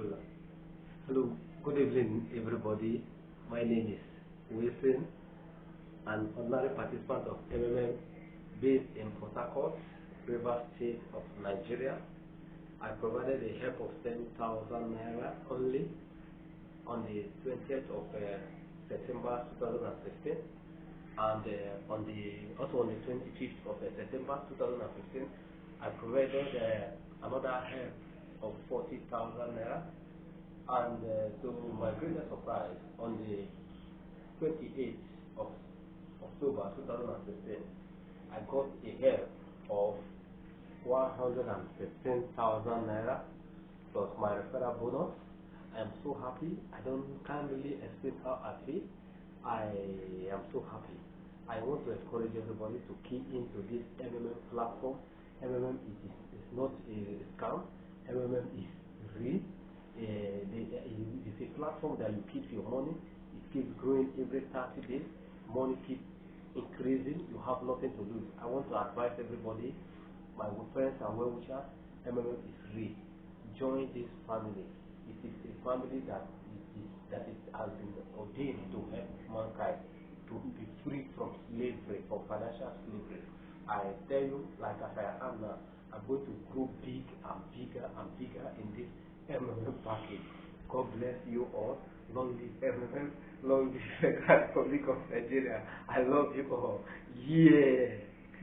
Alhamdulillah. Hello, good evening, everybody. My name is Wilson, an ordinary participant of MMM based in Port Harcourt, Rivers State of Nigeria. I provided a help of 10,000 naira only on the 20th of September 2016, and also on the 25th of September 2015, I provided another help of 40,000 naira. And to my greatest surprise, on the 28th of October 2016, I got a help of 115,000 naira plus my referral bonus. I am so happy. Can't really explain how happy I am. So happy. I want to encourage everybody to key into this MMM platform. MMM is not a scam. MMM is real. It's a platform that you keep your money. It keeps growing every 30 days. Money keeps increasing. You have nothing to lose. I want to advise everybody, my friends and well-wishers, MMM is real. Join this family. It is a family that has been ordained to help mankind to be free from slavery, from financial slavery. I tell you, like as I am now, I'm going to grow big and bigger and bigger in this MMM package. God bless you all. Long live MMM. Long live the Republic of Nigeria. I love you all. Yeah.